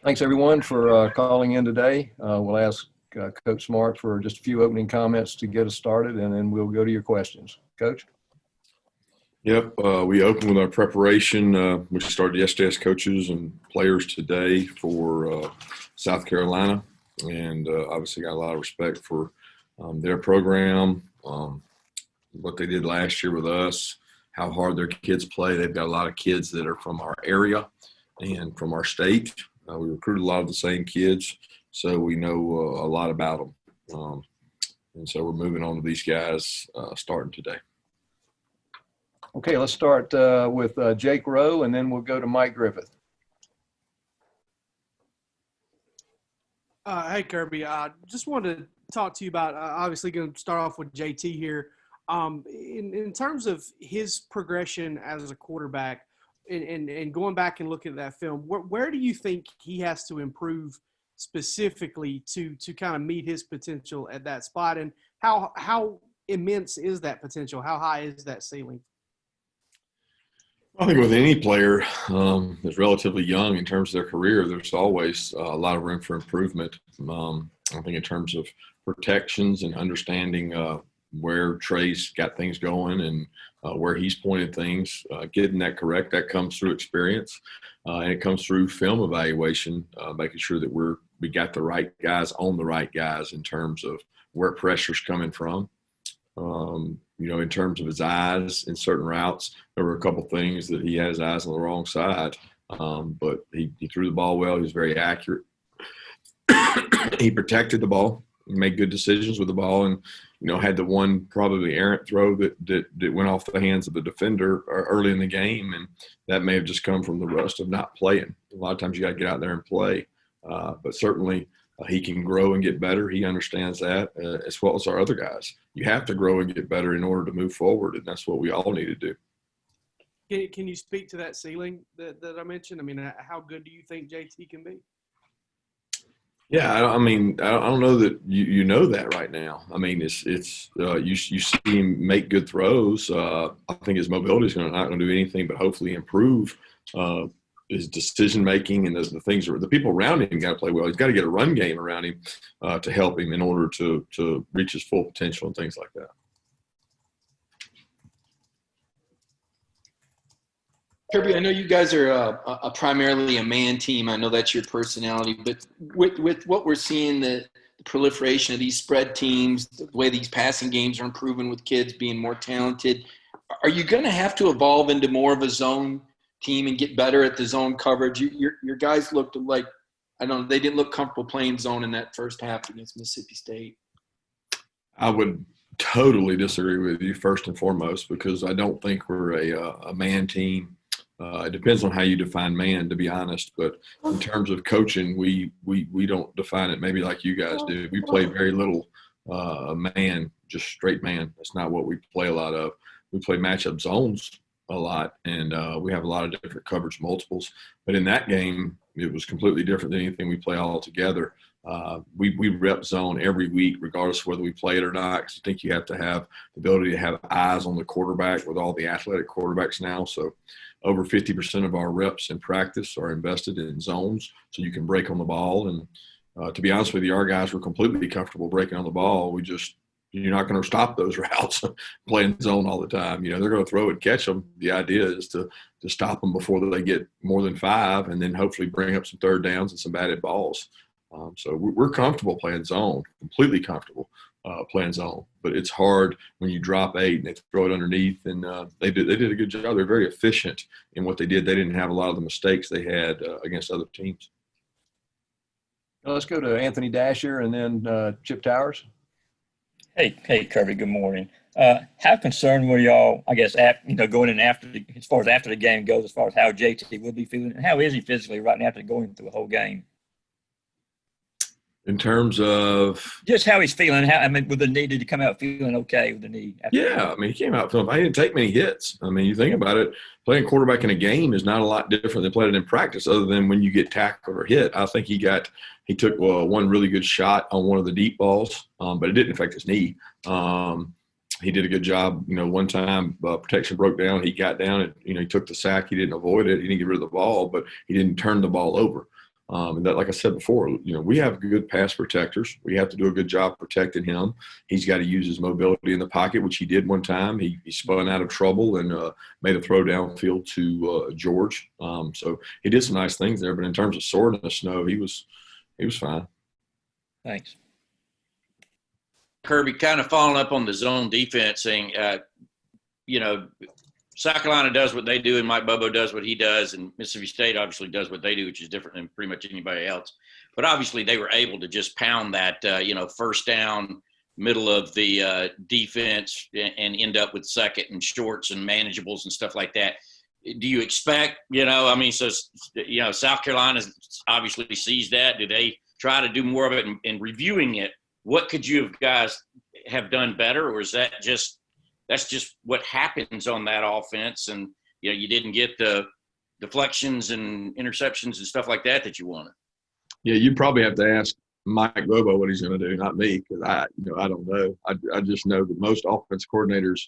Thanks, everyone, for calling in today. We'll ask Coach Smart for just a few opening comments to get us started, and then we'll go to your questions. Coach? Yep, we opened with our preparation. We started yesterday as coaches and players today for South Carolina, and obviously got a lot of respect for their program, what they did last year with us, how hard their kids play. They've got a lot of kids that are from our area and from our state. We recruited a lot of the same kids, so we know a lot about them. And so we're moving on to these guys starting today. Okay, let's start with Jake Rowe, and then we'll go to Mike Griffith. Hey, Kirby. I just wanted to talk to you about, obviously going to start off with JT here. In terms of his progression as a quarterback and going back and looking at that film, where do you think he has to improve specifically to kind of meet his potential at that spot? And how immense is that potential? How high is that ceiling? I think with any player that's relatively young in terms of their career, there's always a lot of room for improvement. I think in terms of protections and understanding where Trey's got things going and where he's pointed things, getting that correct, that comes through experience. And it comes through film evaluation, making sure that we got the right guys on the right guys in terms of where pressure's coming from. In terms of his eyes in certain routes, there were a couple things that he had his eyes on the wrong side, but he threw the ball well. He was very accurate. He protected the ball, made good decisions with the ball, and had the one probably errant throw that went off the hands of the defender early in the game, and that may have just come from the rust of not playing. A lot of times you got to get out there and play, but certainly he can grow and get better. He understands that as well as our other guys. You have to grow and get better in order to move forward, and that's what we all need to do. Can you speak to that ceiling that I mentioned? I mean, how good do you think JT can be? Yeah, I don't know that you know that right now. I mean, it's you see him make good throws. I think his mobility is not going to do anything but hopefully improve his decision making and the things the people around him got to play well. He's got to get a run game around him to help him in order to reach his full potential and things like that. Kirby, I know you guys are a primarily a man team. I know that's your personality, but with what we're seeing, the proliferation of these spread teams, the way these passing games are improving with kids being more talented, are you going to have to evolve into more of a zone team and get better at the zone coverage? Your guys looked like, I don't know, they didn't look comfortable playing zone in that first half against Mississippi State. I would totally disagree with you first and foremost, because I don't think we're a man team. It depends on how you define man, to be honest. But in terms of coaching, we don't define it maybe like you guys do. We play very little man, just straight man. That's not what we play a lot of. We play matchup zones a lot, and we have a lot of different coverage multiples. But in that game, it was completely different than anything we play all together. We rep zone every week, regardless of whether we play it or not, because I think you have to have the ability to have eyes on the quarterback with all the athletic quarterbacks now. So over 50% of our reps in practice are invested in zones, so you can break on the ball. And to be honest with you, our guys were completely comfortable breaking on the ball. You're not going to stop those routes playing zone all the time. They're going to throw and catch them. The idea is to stop them before they get more than 5, and then hopefully bring up some third downs and some batted balls. So we're comfortable playing zone, completely comfortable playing zone. But it's hard when you drop 8 and they throw it underneath. And they did a good job. They're very efficient in what they did. They didn't have a lot of the mistakes they had against other teams. Now let's go to Anthony Dasher and then Chip Towers. Hey, Kirby. Good morning. How concerned were y'all? I guess going in after as far as after the game goes, as far as how JT will be feeling, and how is he physically right now after going through the whole game? In terms of just how he's feeling, with the knee, did he come out feeling okay with the knee? Yeah, he came out feeling. I didn't take many hits. You think about it, playing quarterback in a game is not a lot different than playing it in practice, other than when you get tackled or hit. I think he took one really good shot on one of the deep balls, but it didn't affect his knee. He did a good job. One time protection broke down. He got down and, he took the sack. He didn't avoid it. He didn't get rid of the ball, but he didn't turn the ball over. And that, like I said before, we have good pass protectors. We have to do a good job protecting him. He's got to use his mobility in the pocket, which he did one time. He spun out of trouble and made a throw downfield to George. So he did some nice things there. But in terms of soreness, no, he was fine. Thanks. Kirby, kind of following up on the zone defensing, South Carolina does what they do and Mike Bobo does what he does, and Mississippi State obviously does what they do, which is different than pretty much anybody else. But obviously they were able to just pound that, first down, middle of the defense and end up with second and shorts and manageables and stuff like that. Do you expect, South Carolina obviously sees that. Do they try to do more of it and reviewing it? What could you guys have done better, or is that's just what happens on that offense, and you didn't get the deflections and interceptions and stuff like that you wanted? Yeah, you probably have to ask Mike Bobo what he's going to do, not me, because I don't know. I just know that most offense coordinators,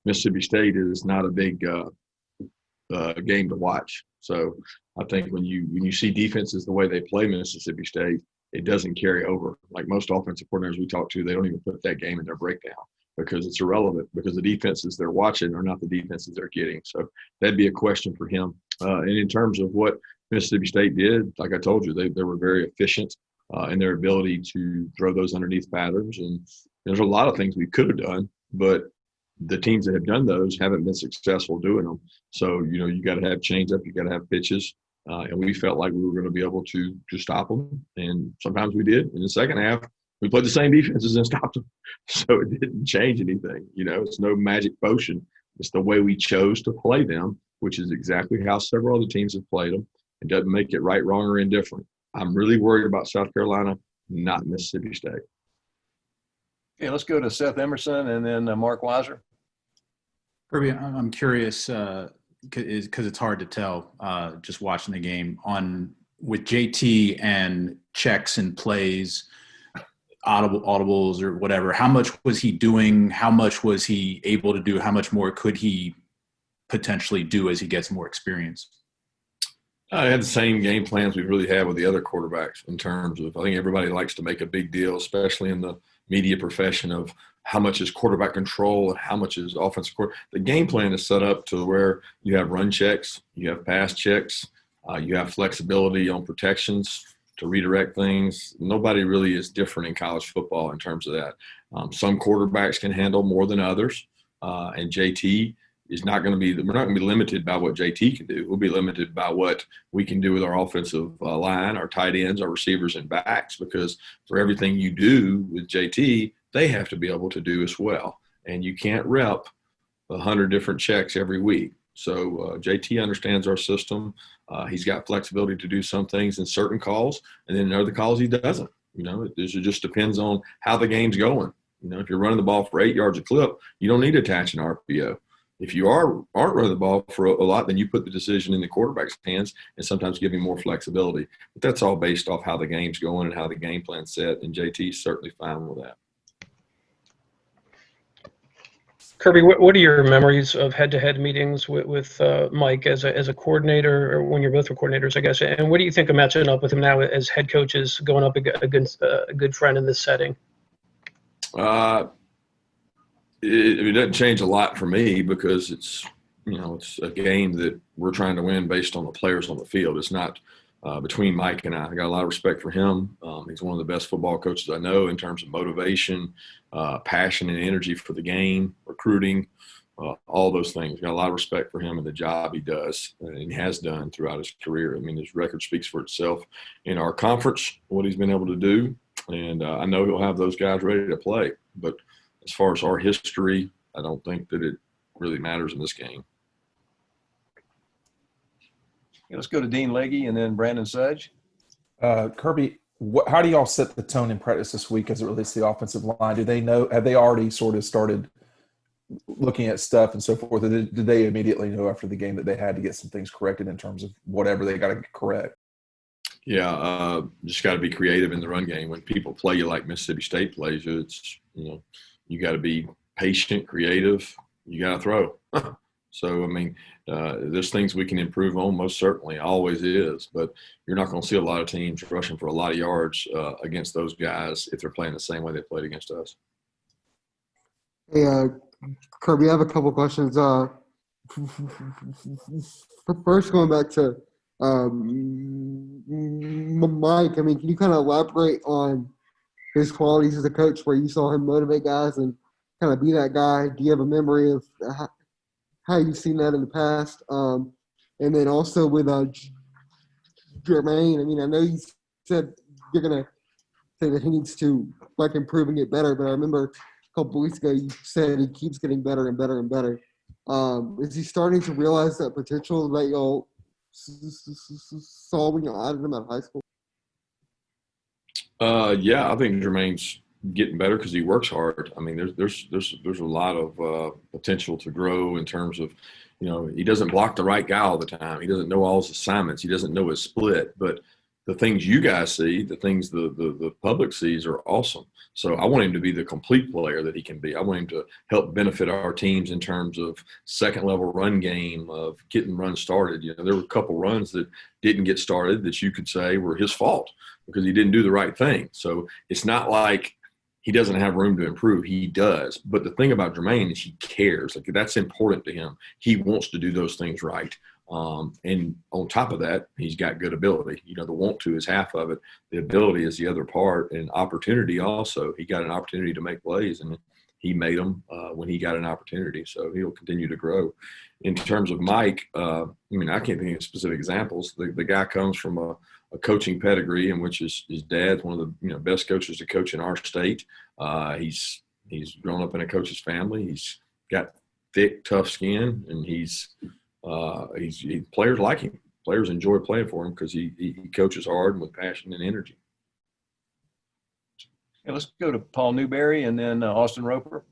Mississippi State is not a big game to watch. So I think when you see defenses the way they play Mississippi State, it doesn't carry over. Like most offensive coordinators we talk to, they don't even put that game in their breakdown because it's irrelevant, because the defenses they're watching are not the defenses they're getting. So that'd be a question for him. And in terms of what Mississippi State did, like I told you, they were very efficient in their ability to throw those underneath patterns. And there's a lot of things we could have done, but the teams that have done those haven't been successful doing them. So, you got to have change up, you got to have pitches. And we felt like we were going to be able to stop them. And sometimes we did. In the second half, we played the same defenses and stopped them. So it didn't change anything. It's no magic potion. It's the way we chose to play them, which is exactly how several other teams have played them. It doesn't make it right, wrong, or indifferent. I'm really worried about South Carolina, not Mississippi State. Okay, let's go to Seth Emerson and then Mark Weiser. Kirby, I'm curious because it's hard to tell just watching the game with JT and checks and plays, audibles or whatever. How much was he doing? How much was he able to do? How much more could he potentially do as he gets more experience? I had the same game plans we really have with the other quarterbacks in terms of, I think everybody likes to make a big deal, especially in the media profession, of how much is quarterback control and how much is offensive court. The game plan is set up to where you have run checks, you have pass checks, you have flexibility on protections to redirect things. Nobody really is different in college football in terms of that. Some quarterbacks can handle more than others, and JT is not going to be – we're not going to be limited by what JT can do. We'll be limited by what we can do with our offensive line, our tight ends, our receivers, and backs, because for everything you do with JT, they have to be able to do as well. And you can't rep 100 different checks every week. So JT understands our system. He's got flexibility to do some things in certain calls, and then in other calls he doesn't. It just depends on how the game's going. If you're running the ball for 8 yards a clip, you don't need to attach an RPO. If you aren't running the ball for a lot, then you put the decision in the quarterback's hands and sometimes give him more flexibility. But that's all based off how the game's going and how the game plan's set, and JT's certainly fine with that. Kirby, what are your memories of head-to-head meetings with Mike as a coordinator, or when you're both coordinators, I guess? And what do you think of matching up with him now as head coaches, going up against a good friend in this setting? It doesn't change a lot for me, because it's a game that we're trying to win based on the players on the field. It's not between Mike and I. I got a lot of respect for him. He's one of the best football coaches I know in terms of motivation, passion and energy for the game, recruiting, all those things. Got a lot of respect for him and the job he does and he has done throughout his career. I mean, his record speaks for itself in our conference, what he's been able to do. And I know he'll have those guys ready to play. But as far as our history, I don't think that it really matters in this game. Okay, let's go to Dean Legge and then Brandon Sudge. Kirby, how do y'all set the tone in practice this week as it relates to the offensive line? Do they know? Have they already sort of started looking at stuff and so forth? Or did they immediately know after the game that they had to get some things corrected in terms of whatever they got to correct? Yeah, just got to be creative in the run game. When people play you like Mississippi State plays you, it's you got to be patient, creative. You got to throw. So, I mean, there's things we can improve on, most certainly, always is. But you're not going to see a lot of teams rushing for a lot of yards against those guys if they're playing the same way they played against us. Hey, Kirby, I have a couple questions. First, going back to Mike, I mean, can you kind of elaborate on his qualities as a coach, where you saw him motivate guys and kind of be that guy? Do you have a memory of how you've seen that in the past? And then also with Jermaine, I mean, I know you said you're going to say that he needs to improve and get better, but I remember a couple weeks ago you said he keeps getting better and better and better. Is he starting to realize that potential that y'all saw when you added him out of high school? Yeah, I think Jermaine's getting better because he works hard. I mean, there's a lot of potential to grow in terms of, he doesn't block the right guy all the time. He doesn't know all his assignments. He doesn't know his split. But the things you guys see, the things the public sees are awesome. So I want him to be the complete player that he can be. I want him to help benefit our teams in terms of second level run game, of getting runs started. There were a couple runs that didn't get started that you could say were his fault because he didn't do the right thing. So it's not like he doesn't have room to improve. He does. But the thing about Jermaine is he cares. That's important to him. He wants to do those things right. And on top of that, he's got good ability. The want to is half of it. The ability is the other part, and opportunity also. He got an opportunity to make plays, and he made them when he got an opportunity. So he'll continue to grow. In terms of Mike, I can't think of specific examples. The guy comes from a coaching pedigree in which his dad's one of the best coaches to coach in our state. He's grown up in a coach's family. He's got thick, tough skin, and players like him. Players enjoy playing for him because he coaches hard and with passion and energy. Okay, let's go to Paul Newberry and then Austin Roper.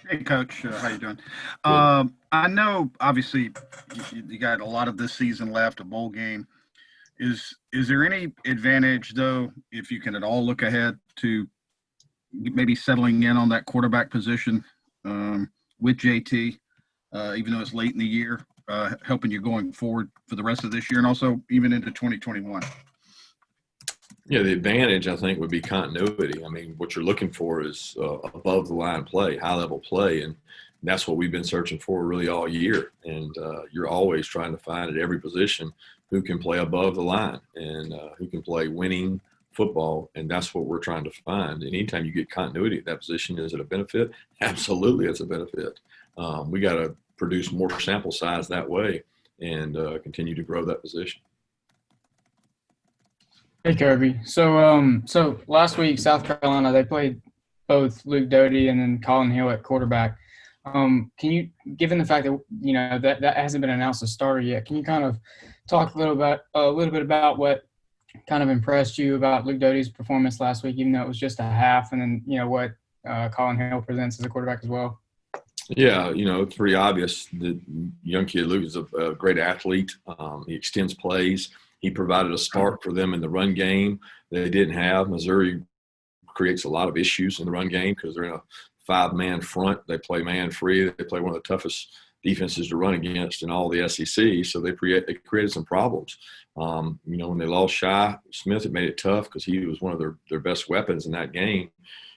Hey, Coach. How you doing? I know, obviously, you got a lot of this season left, a bowl game. Is there any advantage, though, if you can at all look ahead to maybe settling in on that quarterback position with JT, even though it's late in the year, helping you going forward for the rest of this year and also even into 2021? Yeah, the advantage, I think, would be continuity. I mean, what you're looking for is above-the-line play, high-level play, and that's what we've been searching for really all year. And you're always trying to find at every position who can play above the line and who can play winning football, and that's what we're trying to find. And anytime you get continuity at that position, is it a benefit? Absolutely, it's a benefit. We got to produce more sample size that way and continue to grow that position. Hey, Kirby. So last week, South Carolina, they played both Luke Doty and then Colin Hill at quarterback. Can you, given the fact that that hasn't been announced as starter yet, can you kind of talk a little bit about what kind of impressed you about Luke Doty's performance last week, even though it was just a half, and then what Colin Hill presents as a quarterback as well? Yeah, it's pretty obvious that young kid Luke is a great athlete. He extends plays. He provided a spark for them in the run game they didn't have. Missouri creates a lot of issues in the run game because they're in a 5-man front. They play man-free. They play one of the toughest defenses to run against in all the SEC, so they created some problems. When they lost Shi Smith, it made it tough because he was one of their best weapons in that game.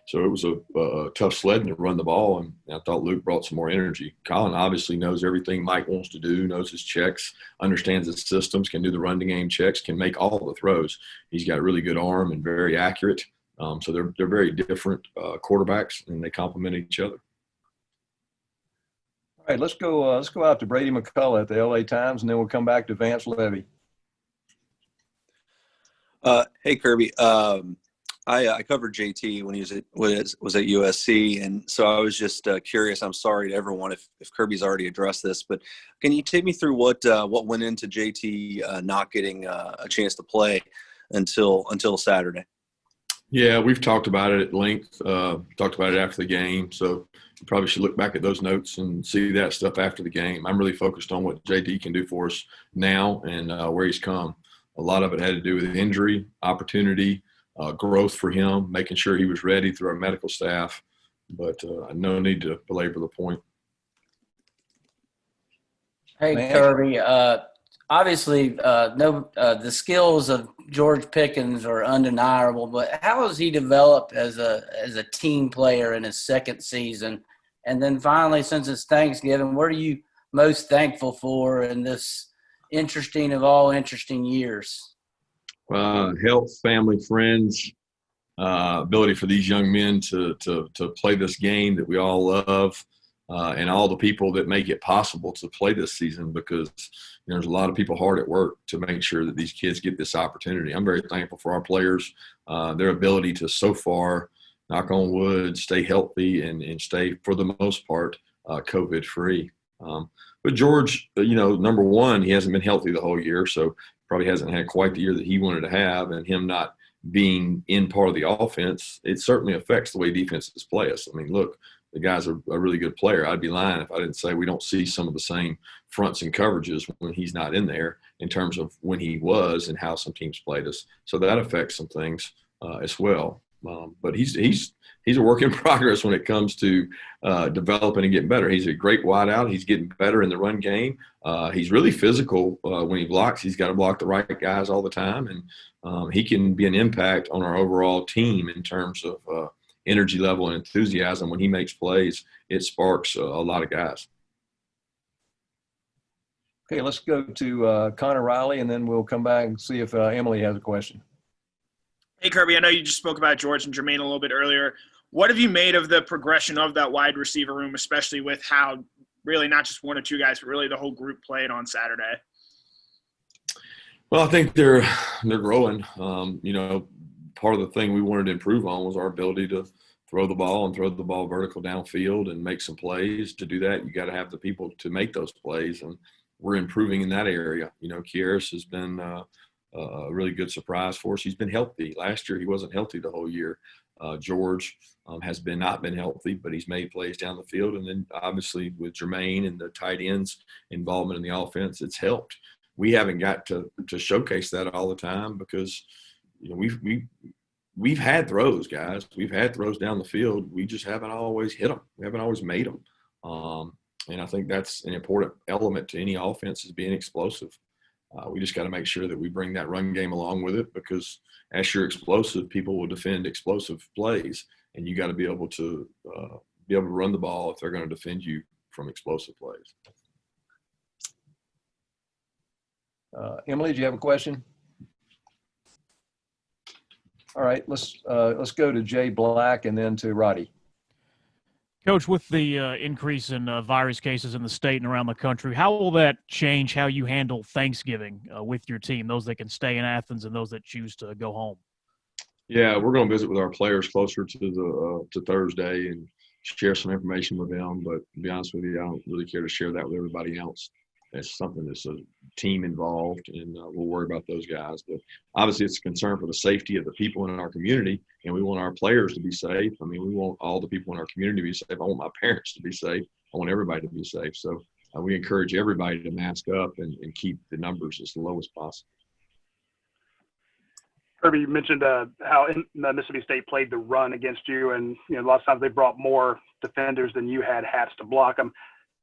So it was a tough sledding to run the ball, and I thought Luke brought some more energy. Colin obviously knows everything Mike wants to do, knows his checks, understands his systems, can do the run to game checks, can make all the throws. He's got a really good arm and very accurate. So they're very different quarterbacks, and they complement each other. All right, let's go out to Brady McCullough at the LA Times, and then we'll come back to Vance Levy. Hey, Kirby. I covered JT when he was at USC, and so I was just curious. I'm sorry to everyone if Kirby's already addressed this, but can you take me through what went into JT not getting a chance to play until Saturday? Yeah, we've talked about it at length. Talked about it after the game, so you probably should look back at those notes and see that stuff after the game. I'm really focused on what JT can do for us now and where he's come. A lot of it had to do with injury, opportunity. growth for him, making sure he was ready through our medical staff. But no need to belabor the point. Hey, Man. Kirby. Obviously, the skills of George Pickens are undeniable, but how has he developed as a team player in his second season? And then finally, since it's Thanksgiving, what are you most thankful for in this interesting of all interesting years? Health, family, friends, ability for these young men to play this game that we all love, and all the people that make it possible to play this season, because there's a lot of people hard at work to make sure that these kids get this opportunity. I'm very thankful for our players, their ability to so far, knock on wood, stay healthy and stay, for the most part, COVID-free. But George, number one, he hasn't been healthy the whole year, so probably hasn't had quite the year that he wanted to have, and him not being in part of the offense, it certainly affects the way defenses play us. I mean, look, the guy's a really good player. I'd be lying if I didn't say we don't see some of the same fronts and coverages when he's not in there in terms of when he was and how some teams played us. So that affects some things as well. But he's a work in progress when it comes to developing and getting better. He's a great wideout. He's getting better in the run game. He's really physical when he blocks. He's got to block the right guys all the time, and he can be an impact on our overall team in terms of energy level and enthusiasm. When he makes plays, it sparks a lot of guys. Okay, let's go to Connor Riley, and then we'll come back and see if Emily has a question. Hey, Kirby, I know you just spoke about George and Jermaine a little bit earlier. What have you made of the progression of that wide receiver room, especially with how really not just one or two guys, but really the whole group played on Saturday? Well, I think they're growing. Part of the thing we wanted to improve on was our ability to throw the ball vertical downfield and make some plays. To do that, you got to have the people to make those plays, and we're improving in that area. Kieris has been a really good surprise for us. He's been healthy. Last year, he wasn't healthy the whole year. George has not been healthy, but he's made plays down the field. And then obviously with Jermaine and the tight ends involvement in the offense, it's helped. We haven't got to showcase that all the time because we've had throws, guys. We've had throws down the field. We just haven't always hit them. We haven't always made them. And I think that's an important element to any offense, is being explosive. We just got to make sure that we bring that run game along with it, because as you're explosive, people will defend explosive plays, and you got to be able to run the ball if they're going to defend you from explosive plays. Emily, do you have a question? All right, let's go to Jay Black and then to Roddy. Coach, with the increase in virus cases in the state and around the country, how will that change how you handle Thanksgiving with your team, those that can stay in Athens and those that choose to go home? Yeah, we're going to visit with our players closer to Thursday and share some information with them. But to be honest with you, I don't really care to share that with everybody else. It's something that's a team involved, and we'll worry about those guys. But obviously, it's a concern for the safety of the people in our community, and we want our players to be safe. I mean, we want all the people in our community to be safe. I want my parents to be safe. I want everybody to be safe. So we encourage everybody to mask up and keep the numbers as low as possible. Kirby, you mentioned how Mississippi State played the run against you, and a lot of times they brought more defenders than you had hats to block them.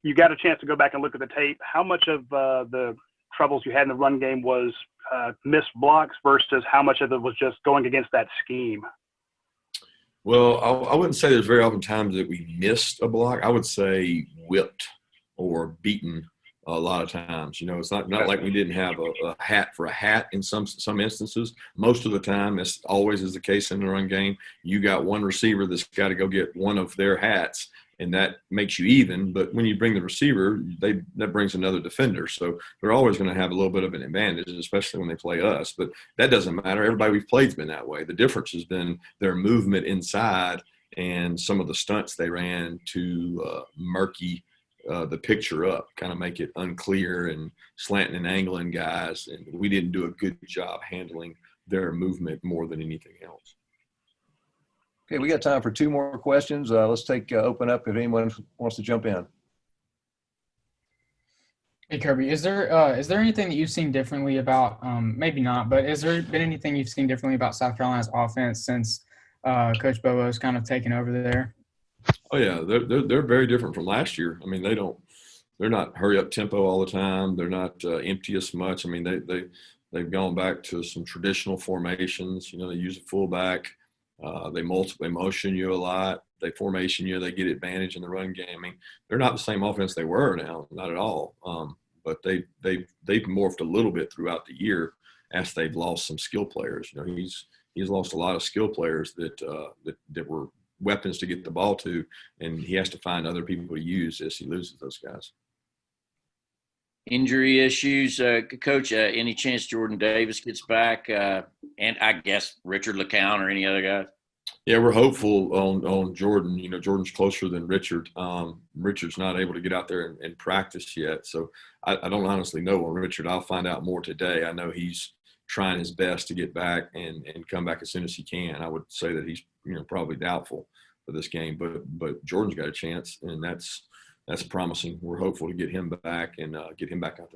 You got a chance to go back and look at the tape. How much of the troubles you had in the run game was missed blocks versus how much of it was just going against that scheme? Well, I wouldn't say there's very often times that we missed a block. I would say whipped or beaten a lot of times. It's not like we didn't have a hat for a hat in some instances. Most of the time, as always is the case in the run game, you got one receiver that's got to go get one of their hats, and that makes you even. But when you bring the receiver, that brings another defender. So they're always going to have a little bit of an advantage, especially when they play us. But that doesn't matter. Everybody we've played has been that way. The difference has been their movement inside and some of the stunts they ran to murky the picture up, kind of make it unclear and slanting and angling guys. And we didn't do a good job handling their movement more than anything else. Okay, we got time for two more questions. Let's open up if anyone wants to jump in. Hey Kirby, is there anything that you've seen differently about maybe not, but has there been anything you've seen differently about South Carolina's offense since Coach Bobo's kind of taken over there? Oh yeah, they're very different from last year. I mean, they're not hurry up tempo all the time. They're not empty as much. I mean, they've gone back to some traditional formations. You know, they use a fullback. They motion you a lot. They formation you. They get advantage in the run game. I mean, they're not the same offense they were now, not at all. But they've morphed a little bit throughout the year as they've lost some skill players. You know, he's lost a lot of skill players that were weapons to get the ball to, and he has to find other people to use as he loses those guys. Injury issues, Coach. Any chance Jordan Davis gets back, and I guess Richard LeCount or any other guys? Yeah, we're hopeful on Jordan. You know, Jordan's closer than Richard. Richard's not able to get out there and practice yet, so I don't honestly know on Richard. I'll find out more today. I know he's trying his best to get back and come back as soon as he can. I would say that he's probably doubtful for this game, but Jordan's got a chance, and that's promising. We're hopeful to get him back and get him back out there.